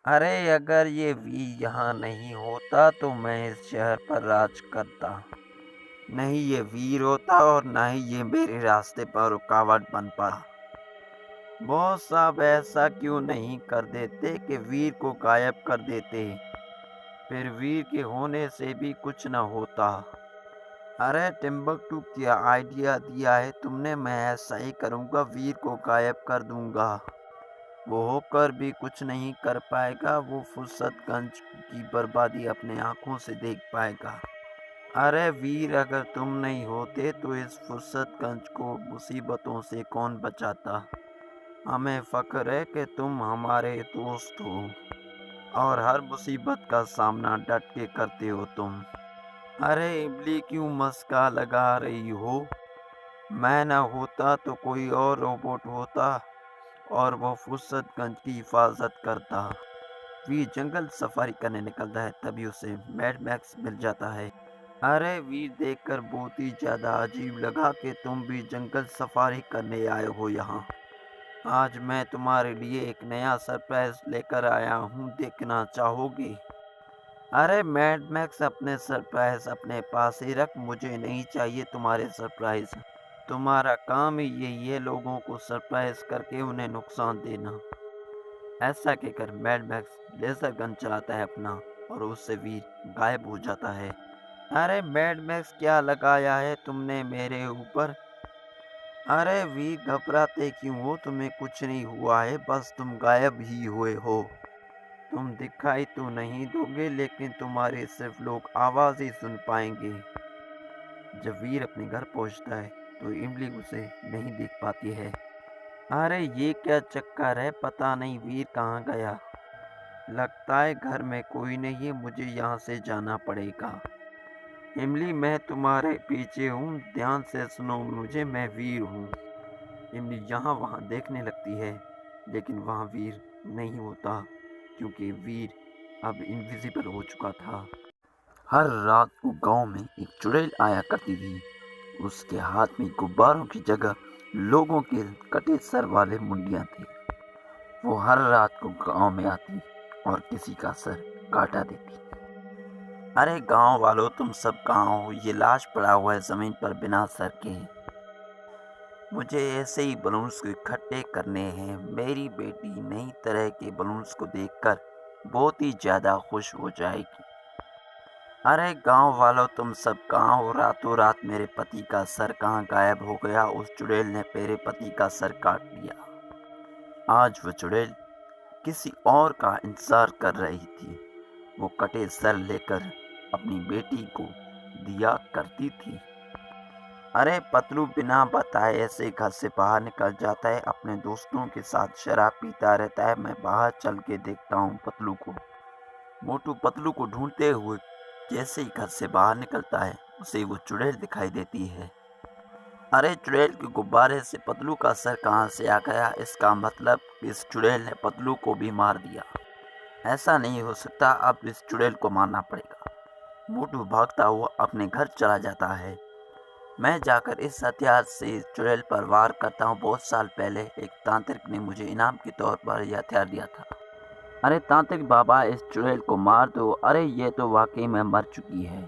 अरे अगर ये वी यहाँ नहीं होता तो मैं इस शहर पर राज करता। नहीं ये वीर होता और ना ही ये मेरे रास्ते पर रुकावट बन पड़ा। बॉस साहब ऐसा क्यों नहीं कर देते कि वीर को गायब कर देते, फिर वीर के होने से भी कुछ न होता। अरे टिम्बकटू क्या आइडिया दिया है तुमने, मैं ऐसा ही करूँगा, वीर को गायब कर दूंगा। वो होकर भी कुछ नहीं कर पाएगा, वो फुर्सतगंज की बर्बादी अपने आंखों से देख पाएगा। अरे वीर अगर तुम नहीं होते तो इस फुर्सतगंज को मुसीबतों से कौन बचाता। हमें फख्र है कि तुम हमारे दोस्त हो और हर मुसीबत का सामना डट के करते हो तुम। अरे इमली क्यों मस्का लगा रही हो, मैं न होता तो कोई और रोबोट होता और वो फुर्सतगंज की हिफाजत करता। वीर जंगल सफारी करने निकलता है, तभी उसे मैड मैक्स मिल जाता है। अरे वीर देखकर बहुत ही ज्यादा अजीब लगा कि तुम भी जंगल सफारी करने आए हो यहाँ। आज मैं तुम्हारे लिए एक नया सरप्राइज लेकर आया हूँ, देखना चाहोगे। अरे मैड मैक्स अपने सरप्राइज अपने पास ही रख, मुझे नहीं चाहिए तुम्हारे सरप्राइज। तुम्हारा काम ही यही है लोगों को सरप्राइज करके उन्हें नुकसान देना। ऐसा कहकर मैड मैक्स लेजर गन चलाता है अपना और उससे वीर गायब हो जाता है। अरे मैड मैक्स क्या लगाया है तुमने मेरे ऊपर। अरे वीर घबराते क्यों हो, तुम्हें कुछ नहीं हुआ है, बस तुम गायब ही हुए हो। तुम दिखाई तो नहीं दोगे लेकिन तुम्हारे सिर्फ लोग आवाज ही सुन पाएंगे। जब वीर अपने घर पहुंचता है तो इमली उसे नहीं देख पाती है। अरे ये क्या चक्कर है, पता नहीं वीर कहाँ गया। लगता है घर में कोई नहीं है, मुझे यहाँ से जाना पड़ेगा। इमली मैं तुम्हारे पीछे हूँ, ध्यान से सुनो मुझे, मैं वीर हूँ। इमली यहाँ वहाँ देखने लगती है लेकिन वहाँ वीर नहीं होता, क्योंकि वीर अब इनविजिबल हो चुका था। हर रात को गांव में एक चुड़ैल आया करती थी। उसके हाथ में गुब्बारों की जगह लोगों के कटे सर वाले मुंडियां थी। वो हर रात को गांव में आती और किसी का सर काटा देती। अरे गांव वालों तुम सब कहाँ हो, ये लाश पड़ा हुआ है जमीन पर बिना सर के। मुझे ऐसे ही बलून्स को इकट्ठे करने हैं। मेरी बेटी नई तरह के बलून्स को देखकर बहुत ही ज्यादा खुश हो जाएगी। अरे गांव वालों तुम सब कहाँ हो, रातों रात मेरे पति का सर कहाँ गायब हो गया। उस चुड़ैल ने मेरे पति का सर काट लिया। आज वो चुड़ैल किसी और का इंतजार कर रही थी। वो कटे सर लेकर अपनी बेटी को दिया करती थी। अरे पतलू बिना बताए ऐसे घर से बाहर निकल जाता है, अपने दोस्तों के साथ शराब पीता रहता है। मैं बाहर चल के देखता हूँ पतलू को। मोटू पतलू को ढूंढते हुए जैसे ही घर से बाहर निकलता है उसे वो चुड़ैल दिखाई देती है। अरे चुड़ैल के गुब्बारे से पतलू का सर कहाँ से आ गया, इसका मतलब इस चुड़ैल ने पतलू को भी मार दिया। ऐसा नहीं हो सकता, अब इस चुड़ैल को मारना पड़ेगा। मोटू भागता हुआ अपने घर चला जाता है। मैं जाकर इस हथियार से इस चुड़ैल पर वार करता हूँ। बहुत साल पहले एक तांत्रिक ने मुझे इनाम के तौर पर यह हथियार दिया था। अरे तांत्रिक बाबा इस चुड़ैल को मार दो। अरे ये तो वाकई में मर चुकी है।